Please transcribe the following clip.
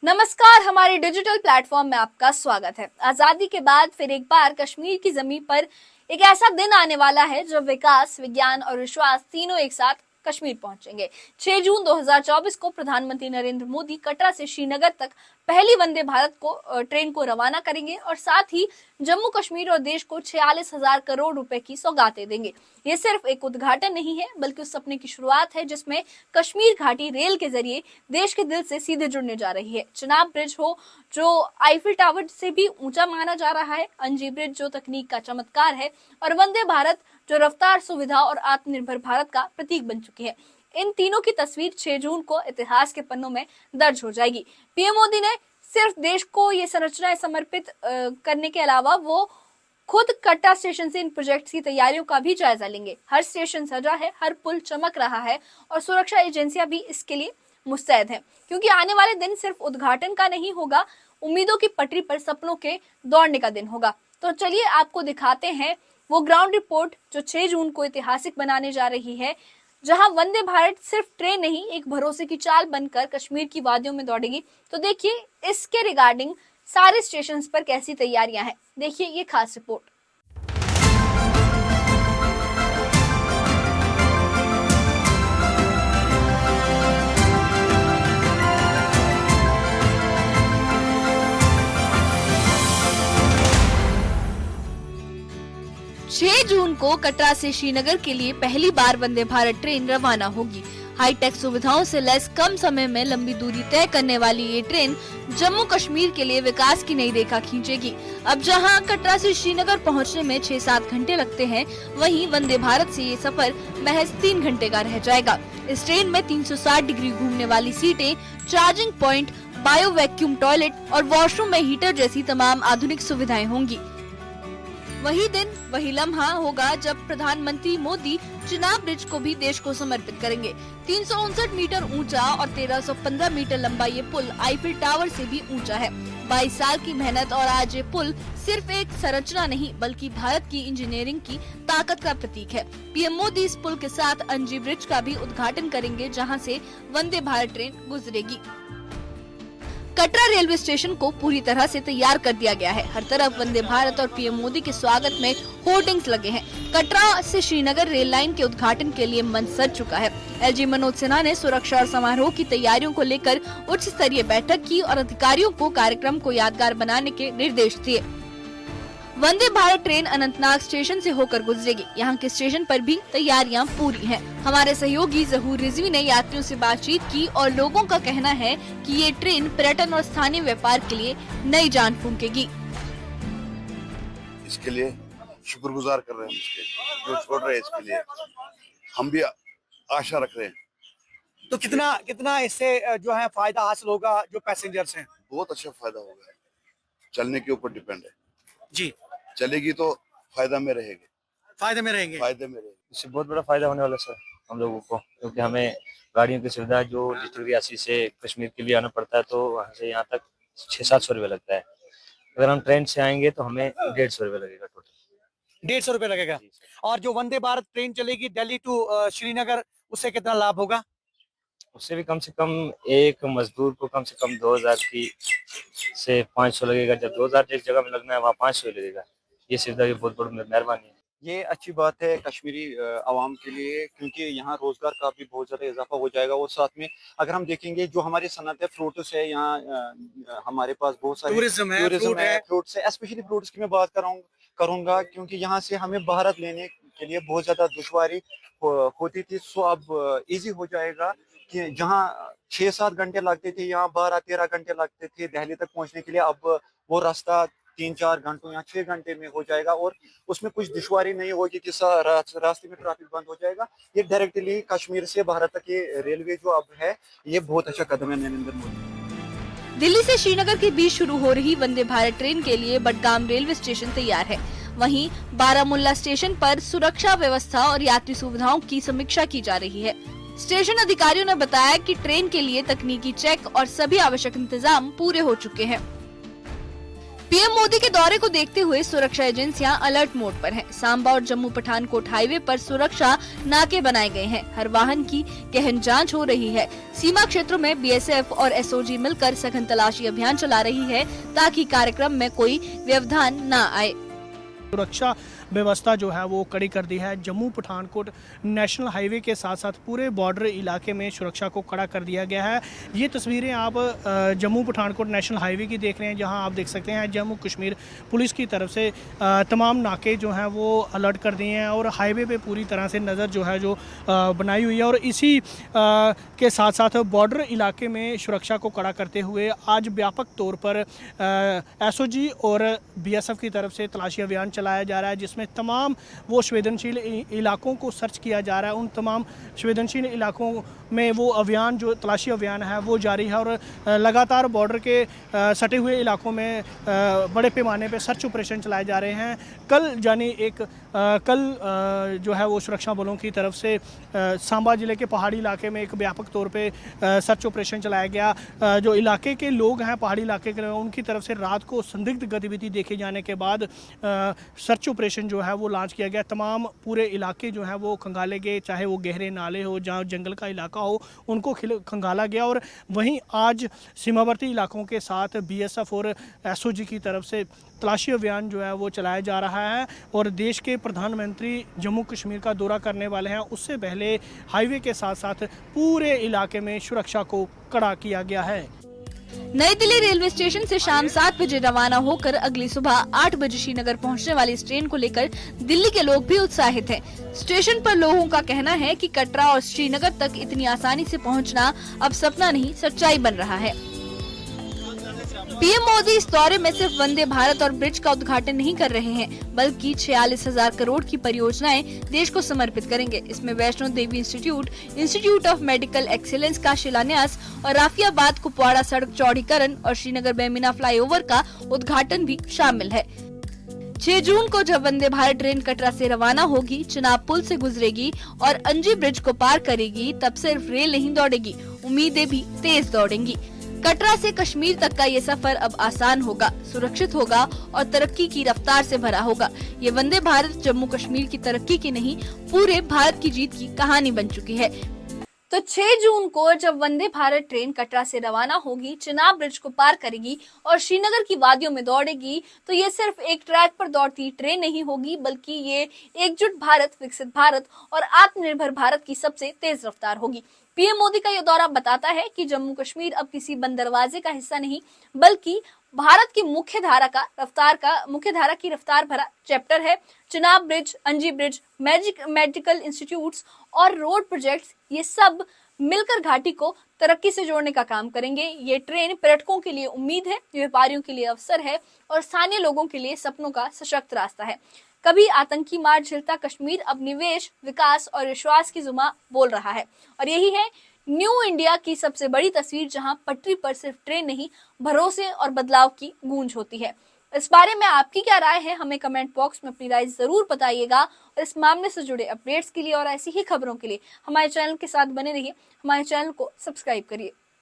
नमस्कार, हमारे digital platform में आपका स्वागत है। आजादी के बाद फिर एक बार कश्मीर की जमीन पर एक ऐसा दिन आने वाला है जब विकास, विज्ञान और विश्वास तीनों एक साथ कश्मीर पहुंचेंगे। 6 जून 2024 को प्रधानमंत्री नरेंद्र मोदी कटरा से श्रीनगर तक पहली वंदे भारत ट्रेन को रवाना करेंगे और साथ ही जम्मू कश्मीर और देश को 46,000 करोड़ रुपए की सौगातें देंगे। ये सिर्फ एक उद्घाटन नहीं है, बल्कि उस सपने की शुरुआत है जिसमें कश्मीर घाटी रेल के जरिए देश के दिल से सीधे जुड़ने जा रही है। चिनाब ब्रिज हो जो आईफिल टावर से भी ऊंचा माना जा रहा है, अंजी ब्रिज जो तकनीक का चमत्कार है, और वंदे भारत जो रफ्तार, सुविधा और आत्मनिर्भर भारत का प्रतीक बन चुकी है। इन तीनों की तस्वीर 6 जून को इतिहास के पन्नों में दर्ज हो जाएगी। पीएम मोदी ने सिर्फ देश को ये संरचनाएं समर्पित करने के अलावा वो खुद कटरा स्टेशन से इन प्रोजेक्ट्स की तैयारियों का भी जायजा लेंगे। हर स्टेशन सजा है, हर पुल चमक रहा है और सुरक्षा एजेंसियां भी इसके लिए मुस्तैद हैं, क्योंकि आने वाले दिन सिर्फ उद्घाटन का नहीं होगा, उम्मीदों की पटरी पर सपनों के दौड़ने का दिन होगा। तो चलिए आपको दिखाते हैं वो ग्राउंड रिपोर्ट जो 6 जून को ऐतिहासिक बनाने जा रही है, जहां वंदे भारत सिर्फ ट्रेन नहीं, एक भरोसे की चाल बनकर कश्मीर की वादियों में दौड़ेगी। तो देखिए इसके रिगार्डिंग सारे स्टेशंस पर कैसी तैयारियां हैं। देखिए ये खास रिपोर्ट। 6 जून को कटरा से श्रीनगर के लिए पहली बार वंदे भारत ट्रेन रवाना होगी। हाईटेक सुविधाओं से लैस कम समय में लंबी दूरी तय करने वाली ये ट्रेन जम्मू कश्मीर के लिए विकास की नई रेखा खींचेगी। अब जहां कटरा से श्रीनगर पहुंचने में 6-7 घंटे लगते हैं, वहीं वंदे भारत से ये सफर महज 3 घंटे का रह जाएगा। इस ट्रेन में 360 डिग्री घूमने वाली सीटें, charging point, bio vacuum toilet और वॉशरूम में हीटर जैसी तमाम आधुनिक सुविधाएं होंगी। वही दिन, वही लम्हा होगा जब प्रधानमंत्री मोदी चिनाब ब्रिज को भी देश को समर्पित करेंगे। 359 मीटर ऊंचा और 1315 मीटर लंबा ये पुल आईफिल टावर से भी ऊंचा है। 22 साल की मेहनत और आज ये पुल सिर्फ एक संरचना नहीं, बल्कि भारत की इंजीनियरिंग की ताकत का प्रतीक है। पीएम मोदी इस पुल के साथ अंजी ब्रिज का भी उद्घाटन करेंगे, जहाँ से वंदे भारत ट्रेन गुजरेगी। कटरा रेलवे स्टेशन को पूरी तरह से तैयार कर दिया गया है। हर तरफ वंदे भारत और पीएम मोदी के स्वागत में होर्डिंग्स लगे हैं। कटरा से श्रीनगर रेल लाइन के उद्घाटन के लिए मंच सज चुका है। एलजी मनोज सिन्हा ने सुरक्षा और समारोह की तैयारियों को लेकर उच्च स्तरीय बैठक की और अधिकारियों को कार्यक्रम को यादगार बनाने के निर्देश दिए। वंदे भारत ट्रेन अनंतनाग स्टेशन से होकर गुजरेगी। यहाँ के स्टेशन पर भी तैयारियां पूरी हैं। हमारे सहयोगी जहूर रिजवी ने यात्रियों से बातचीत की और लोगों का कहना है कि ये ट्रेन पर्यटन और स्थानीय व्यापार के लिए नई जान फूंकेगी। इसके लिए शुक्रगुजार कर रहे हैं जो छोड़ रहे हैं, इसके लिए हम भी आशा रख रहे हैं। तो कितना इससे जो है फायदा हासिल होगा जो पैसेंजर्स हैं? बहुत अच्छा फायदा होगा, चलने के ऊपर डिपेंड है जी। चलेगी तो फायदा में रहेगी, फायदे में रहेंगे। इससे बहुत बड़ा फायदा होने वाला है सर हम लोगों को, क्योंकि हमें गाड़ियों की सुविधा जो डिस्ट्रिक्ट रियासी से कश्मीर के लिए आना पड़ता है, तो वहाँ से यहाँ तक 600-700 रुपये लगता है। अगर हम ट्रेन से आएंगे तो हमें 150 रुपये लगेगा टोटल। 150 रुपये लगेगा। और जो वंदे भारत ट्रेन चलेगी दिल्ली टू श्रीनगर, उससे कितना लाभ होगा? उससे भी कम से कम एक मजदूर को कम से कम 2000 से 500 लगेगा। जब 2000 एक जगह में लगना है, वहाँ 500 लगेगा। ये सुविधा की बहुत बड़ी मेहरबानी है। ये अच्छी बात है कश्मीरी आवाम के लिए, क्योंकि यहाँ रोजगार का भी बहुत ज़्यादा इजाफा हो जाएगा। और साथ में अगर हम देखेंगे जो हमारी सनत है, फ्रूट्स है, यहाँ हमारे पास बहुत सारे टूरिज्म है, फ्रूट्स है। स्पेशली फ्रूट्स की मैं बात करूँगा क्योंकि यहाँ से हमें भारत लेने के लिए बहुत ज़्यादा दुश्वारी होती थी। सो अब ईजी हो जाएगा कि जहाँ 6-7 घंटे लगते थे, यहाँ 12-13 घंटे लगते थे दिल्ली तक पहुँचने के लिए। अब वो रास्ता 3-4 घंटों या 6 घंटे में हो जाएगा और उसमें कुछ दुश्वारी नहीं होगी कि रास्ते में ट्रैफिक बंद हो जाएगा। ये डायरेक्टली कश्मीर से भारत तक ये रेलवे जो अब है, ये बहुत अच्छा कदम है नरेंद्र मोदी। दिल्ली से श्रीनगर के बीच शुरू हो रही वंदे भारत ट्रेन के लिए बडगाम रेलवे स्टेशन तैयार है। वहीं बारामुल्ला स्टेशन पर सुरक्षा व्यवस्था और यात्री सुविधाओं की समीक्षा की जा रही है। स्टेशन अधिकारियों ने बताया कि ट्रेन के लिए तकनीकी चेक और सभी आवश्यक इंतजाम पूरे हो चुके हैं। पीएम मोदी के दौरे को देखते हुए सुरक्षा एजेंसियां अलर्ट मोड पर हैं। सांबा और जम्मू पठानकोट हाईवे पर सुरक्षा नाके बनाए गए हैं। हर वाहन की गहन जांच हो रही है। सीमा क्षेत्रों में बीएसएफ और एसओजी मिलकर सघन तलाशी अभियान चला रही है ताकि कार्यक्रम में कोई व्यवधान न आए। सुरक्षा व्यवस्था जो है वो कड़ी कर दी है। जम्मू पठानकोट नेशनल हाईवे के साथ साथ पूरे बॉर्डर इलाके में सुरक्षा को कड़ा कर दिया गया है। ये तस्वीरें आप जम्मू पठानकोट नेशनल हाईवे की देख रहे हैं, जहां आप देख सकते हैं जम्मू कश्मीर पुलिस की तरफ से तमाम नाके जो हैं वो अलर्ट कर दिए हैं और हाईवे पे पूरी तरह से नज़र जो है जो बनाई हुई है। और इसी के साथ साथ बॉर्डर इलाके में सुरक्षा को कड़ा करते हुए आज व्यापक तौर पर एसओजी और बीएसएफ की तरफ से तलाशी अभियान चलाया जा रहा है, जिसमें तमाम वो संवेदनशील इलाकों को सर्च किया जा रहा है। उन तमाम संवेदनशील इलाकों में वो अभियान जो तलाशी अभियान है वो जारी है और लगातार बॉर्डर के सटे हुए इलाकों में बड़े पैमाने पे सर्च ऑपरेशन चलाए जा रहे हैं। कल जो है वो सुरक्षा बलों की तरफ से सांबा जिले के पहाड़ी इलाके में एक व्यापक तौर पे सर्च ऑपरेशन चलाया गया। जो इलाके के लोग हैं, पहाड़ी इलाके के लोग, उनकी तरफ से रात को संदिग्ध गतिविधि देखे जाने के बाद सर्च ऑपरेशन जो है वो लॉन्च किया गया। तमाम पूरे इलाके जो है वो खंगाले गए, चाहे वो गहरे नाले हो, जहाँ जंगल का इलाका हो, उनको खंगाला गया। और वहीं आज सीमावर्ती इलाकों के साथ बीएसएफ और एसओजी की तरफ से तलाशी अभियान जो है वो चलाया जा रहा है। और देश के प्रधानमंत्री जम्मू कश्मीर का दौरा करने वाले हैं, उससे पहले हाईवे के साथ साथ पूरे इलाके में सुरक्षा को कड़ा किया गया है। नई दिल्ली रेलवे स्टेशन से शाम 7 बजे रवाना होकर अगली सुबह 8 बजे श्रीनगर पहुंचने वाली इस ट्रेन को लेकर दिल्ली के लोग भी उत्साहित हैं। स्टेशन पर लोगों का कहना है कि कटरा और श्रीनगर तक इतनी आसानी से पहुंचना अब सपना नहीं, सच्चाई बन रहा है। पीएम मोदी इस दौरे में सिर्फ वंदे भारत और ब्रिज का उद्घाटन नहीं कर रहे हैं, बल्कि 46,000 करोड़ की परियोजनाएं देश को समर्पित करेंगे। इसमें Vaishno Devi institute of medical excellence का शिलान्यास और राफियाबाद कुपवाड़ा सड़क चौड़ीकरण और श्रीनगर बेमिना फ्लाईओवर का उद्घाटन भी शामिल है। 6 जून को जब वंदे भारत ट्रेन कटरा से रवाना होगी, चिनाब पुल से गुजरेगी और अंजी ब्रिज को पार करेगी, तब सिर्फ रेल नहीं दौड़ेगी, उम्मीदें भी तेज दौड़ेंगी। कटरा से कश्मीर तक का ये सफर अब आसान होगा, सुरक्षित होगा और तरक्की की रफ्तार से भरा होगा। ये वंदे भारत जम्मू कश्मीर की तरक्की की नहीं, पूरे भारत की जीत की कहानी बन चुकी है। तो 6 जून को जब वंदे भारत ट्रेन कटरा से रवाना होगी, चिनाब ब्रिज को पार करेगी और श्रीनगर की वादियों में दौड़ेगी, तो ये सिर्फ एक ट्रैक पर दौड़ती ट्रेन नहीं होगी, बल्कि ये एकजुट भारत, विकसित भारत और आत्मनिर्भर भारत की सबसे तेज रफ्तार होगी। पीएम मोदी का यह दौरा बताता है कि जम्मू कश्मीर अब किसी बंद दरवाजे का हिस्सा नहीं, बल्कि भारत की मुख्य धारा की रफ्तार भरा चैप्टर है। चिनाब ब्रिज, अंजी ब्रिज, मेडिकल इंस्टीट्यूट्स और रोड प्रोजेक्ट्स, ये सब मिलकर घाटी को तरक्की से जोड़ने का काम करेंगे। ये ट्रेन पर्यटकों के लिए उम्मीद है, व्यापारियों के लिए अवसर है और स्थानीय लोगों के लिए सपनों का सशक्त रास्ता है। कभी आतंकी मार झेलता कश्मीर अब निवेश, विकास और विश्वास की जुबान बोल रहा है। और यही है न्यू इंडिया की सबसे बड़ी तस्वीर, जहां पटरी पर सिर्फ ट्रेन नहीं, भरोसे और बदलाव की गूंज होती है। इस बारे में आपकी क्या राय है, हमें कमेंट बॉक्स में अपनी राय जरूर बताइएगा। और इस मामले से जुड़े अपडेट्स के लिए और ऐसी ही खबरों के लिए हमारे चैनल के साथ बने रहिए। हमारे चैनल को सब्सक्राइब करिए।